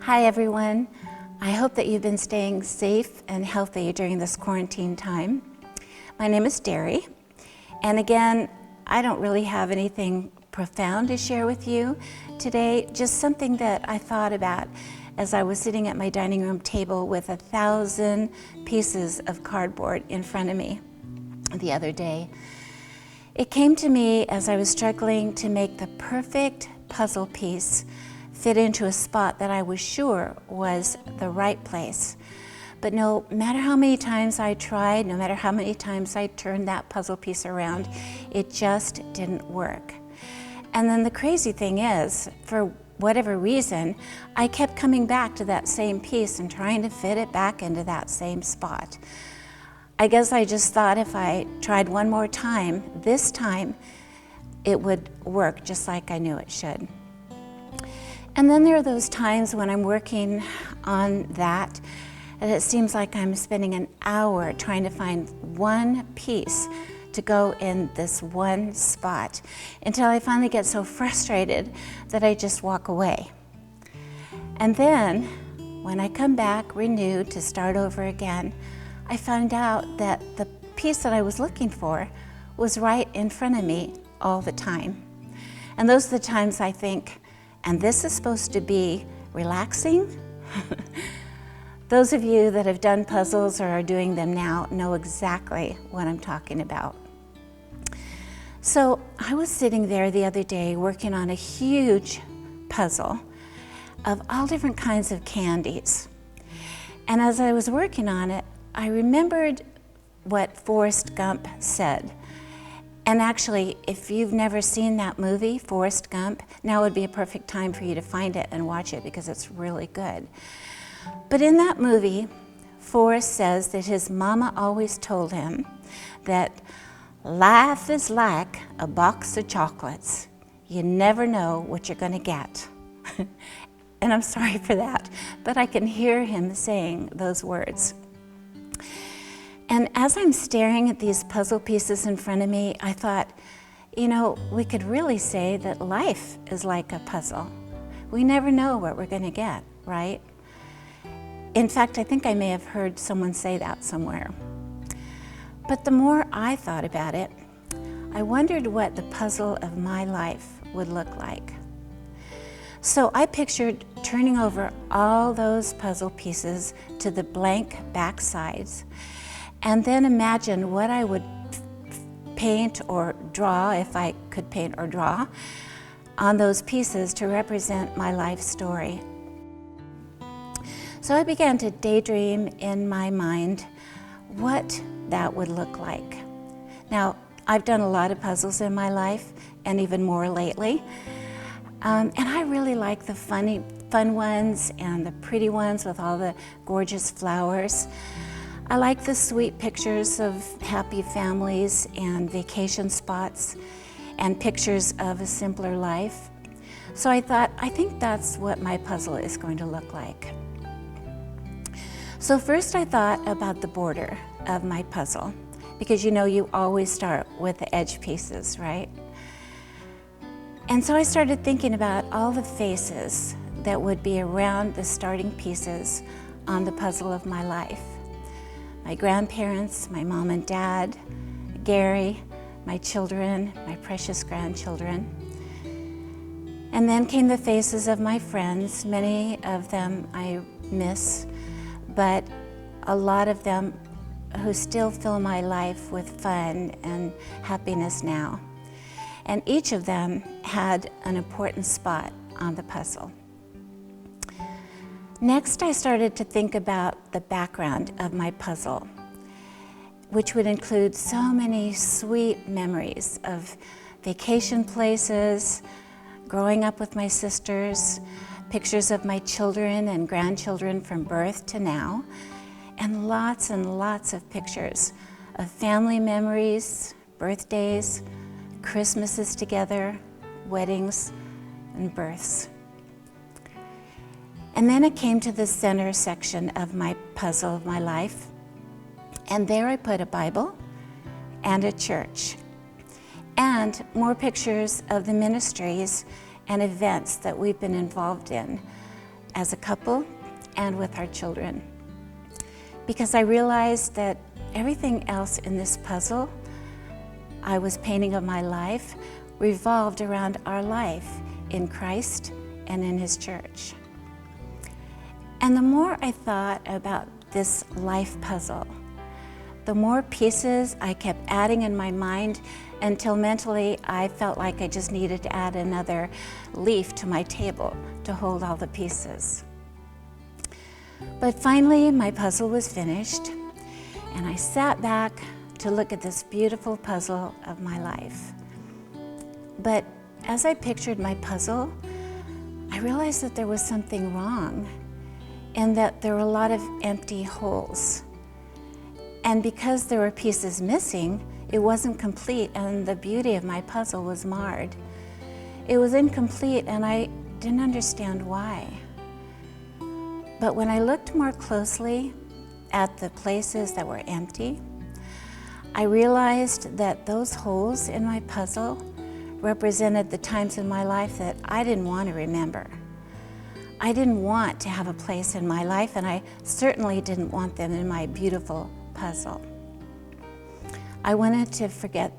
Hi everyone. I hope that you've been staying safe and healthy during this quarantine time. My name is Derry, and again, I don't really have anything profound to share with you today, just something that I thought about as I was sitting at my dining room table with 1,000 pieces of cardboard in front of me the other day. It came to me as I was struggling to make the perfect puzzle piece fit into a spot that I was sure was the right place. But no matter how many times I tried, no matter how many times I turned that puzzle piece around, it just didn't work. And then the crazy thing is, for whatever reason, I kept coming back to that same piece and trying to fit it back into that same spot. I guess I just thought if I tried one more time, this time, it would work just like I knew it should. And then there are those times when I'm working on that, and it seems like I'm spending an hour trying to find one piece to go in this one spot until I finally get so frustrated that I just walk away. And then when I come back renewed to start over again, I found out that the piece that I was looking for was right in front of me all the time. And those are the times I think, and this is supposed to be relaxing? Those of you that have done puzzles or are doing them now know exactly what I'm talking about. So I was sitting there the other day working on a huge puzzle of all different kinds of candies. And as I was working on it, I remembered what Forrest Gump said. And actually, if you've never seen that movie, Forrest Gump, now would be a perfect time for you to find it and watch it because it's really good. But in that movie, Forrest says that his mama always told him that life is like a box of chocolates. You never know what you're gonna get. And I'm sorry for that, but I can hear him saying those words. And as I'm staring at these puzzle pieces in front of me, I thought, you know, we could really say that life is like a puzzle. We never know what we're gonna get, right? In fact, I think I may have heard someone say that somewhere. But the more I thought about it, I wondered what the puzzle of my life would look like. So I pictured turning over all those puzzle pieces to the blank back sides, and then imagine what I would paint or draw, if I could paint or draw, on those pieces to represent my life story. So I began to daydream in my mind what that would look like. Now, I've done a lot of puzzles in my life, and even more lately. And I really like the fun ones and the pretty ones with all the gorgeous flowers. I like the sweet pictures of happy families and vacation spots and pictures of a simpler life. So I thought, I think that's what my puzzle is going to look like. So first I thought about the border of my puzzle, because you know you always start with the edge pieces, right? And so I started thinking about all the faces that would be around the starting pieces on the puzzle of my life. My grandparents, my mom and dad, Gary, my children, my precious grandchildren. And then came the faces of my friends. Many of them I miss, but a lot of them who still fill my life with fun and happiness now. And each of them had an important spot on the puzzle. Next, I started to think about the background of my puzzle, which would include so many sweet memories of vacation places, growing up with my sisters, pictures of my children and grandchildren from birth to now, and lots of pictures of family memories, birthdays, Christmases together, weddings, and births. And then it came to the center section of my puzzle of my life, and there I put a Bible and a church, and more pictures of the ministries and events that we've been involved in as a couple and with our children. Because I realized that everything else in this puzzle I was painting of my life revolved around our life in Christ and in His church. And the more I thought about this life puzzle, the more pieces I kept adding in my mind until mentally I felt like I just needed to add another leaf to my table to hold all the pieces. But finally, my puzzle was finished, and I sat back to look at this beautiful puzzle of my life. But as I pictured my puzzle, I realized that there was something wrong, and that there were a lot of empty holes. And because there were pieces missing, it wasn't complete, and the beauty of my puzzle was marred. It was incomplete, and I didn't understand why. But when I looked more closely at the places that were empty, I realized that those holes in my puzzle represented the times in my life that I didn't want to remember. I didn't want to have a place in my life, and I certainly didn't want them in my beautiful puzzle. I wanted to forget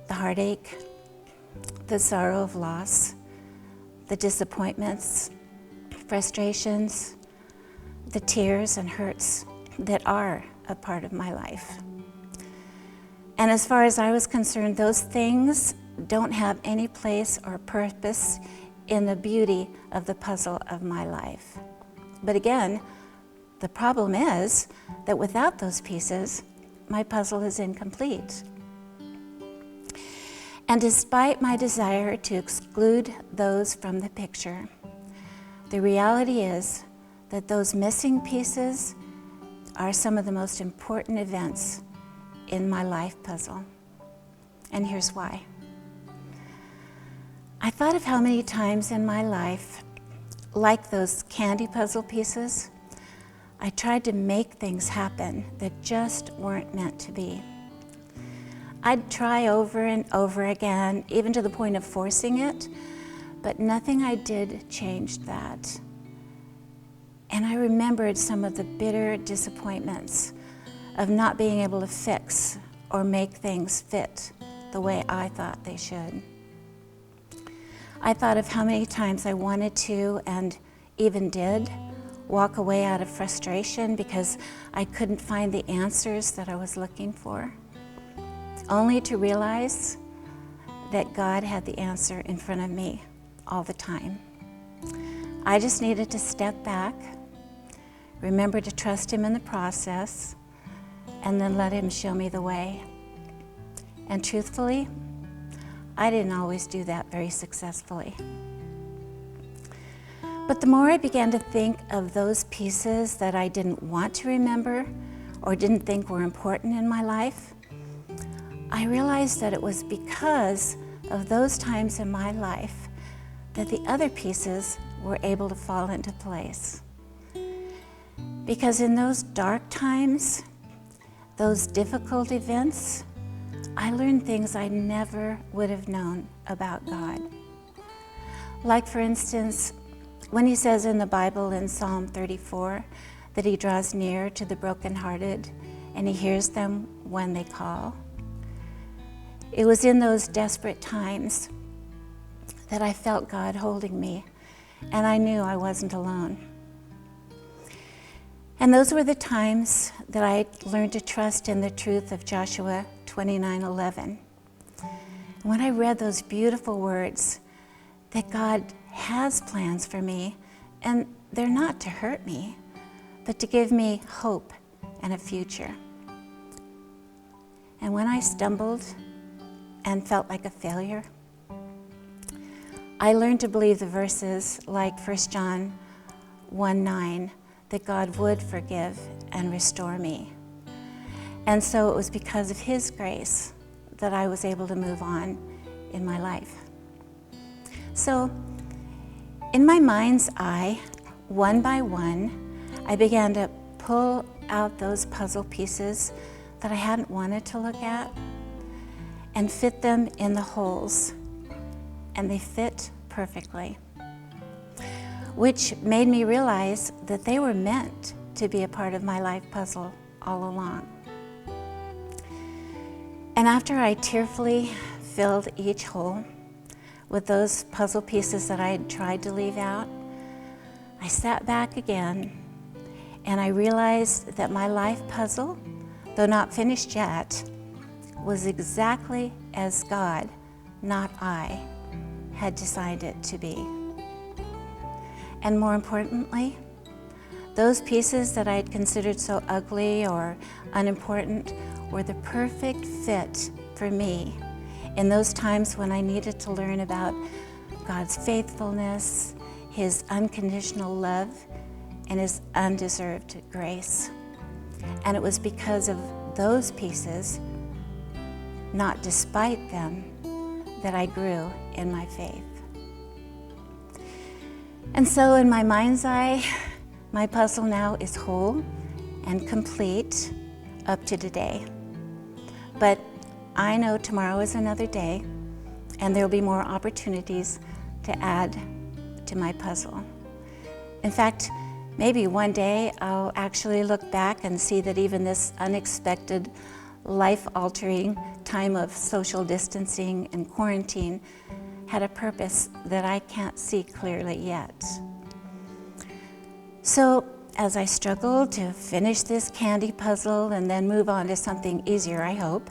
the heartache, the sorrow of loss, the disappointments, frustrations, the tears and hurts that are a part of my life. And as far as I was concerned, those things don't have any place or purpose in the beauty of the puzzle of my life. But again, the problem is that without those pieces, my puzzle is incomplete. And despite my desire to exclude those from the picture, the reality is that those missing pieces are some of the most important events in my life puzzle. And here's why. I thought of how many times in my life, like those candy puzzle pieces, I tried to make things happen that just weren't meant to be. I'd try over and over again, even to the point of forcing it, but nothing I did changed that. And I remembered some of the bitter disappointments of not being able to fix or make things fit the way I thought they should. I thought of how many times I wanted to, and even did, walk away out of frustration because I couldn't find the answers that I was looking for, only to realize that God had the answer in front of me all the time. I just needed to step back, remember to trust Him in the process, and then let Him show me the way. And truthfully, I didn't always do that very successfully. But the more I began to think of those pieces that I didn't want to remember or didn't think were important in my life, I realized that it was because of those times in my life that the other pieces were able to fall into place. Because in those dark times, those difficult events, I learned things I never would have known about God. Like, for instance, when He says in the Bible in Psalm 34 that He draws near to the brokenhearted and He hears them when they call. It was in those desperate times that I felt God holding me, and I knew I wasn't alone. And those were the times that I learned to trust in the truth of Joshua 29:11. When I read those beautiful words that God has plans for me, and they're not to hurt me, but to give me hope and a future. And when I stumbled and felt like a failure, I learned to believe the verses like 1 John 1:9, that God would forgive and restore me. And so it was because of His grace that I was able to move on in my life. So, in my mind's eye, one by one, I began to pull out those puzzle pieces that I hadn't wanted to look at and fit them in the holes, and they fit perfectly. which made me realize that they were meant to be a part of my life puzzle all along. And after I tearfully filled each hole with those puzzle pieces that I had tried to leave out, I sat back again and I realized that my life puzzle, though not finished yet, was exactly as God, not I, had designed it to be. And more importantly, those pieces that I had considered so ugly or unimportant were the perfect fit for me in those times when I needed to learn about God's faithfulness, His unconditional love, and His undeserved grace. And it was because of those pieces, not despite them, that I grew in my faith. And so in my mind's eye, my puzzle now is whole and complete up to today. But I know tomorrow is another day, and there will be more opportunities to add to my puzzle. In fact, maybe one day I'll actually look back and see that even this unexpected, life-altering time of social distancing and quarantine had a purpose that I can't see clearly yet. So as I struggle to finish this candy puzzle and then move on to something easier, I hope,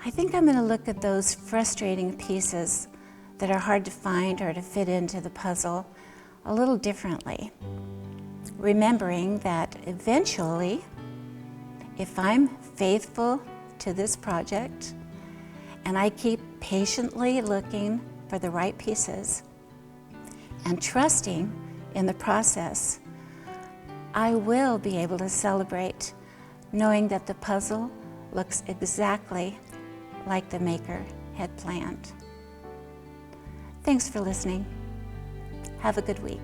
I think I'm going to look at those frustrating pieces that are hard to find or to fit into the puzzle a little differently, remembering that eventually, if I'm faithful to this project and I keep patiently looking for the right pieces and trusting in the process, I will be able to celebrate knowing that the puzzle looks exactly like the Maker had planned. Thanks for listening. Have a good week.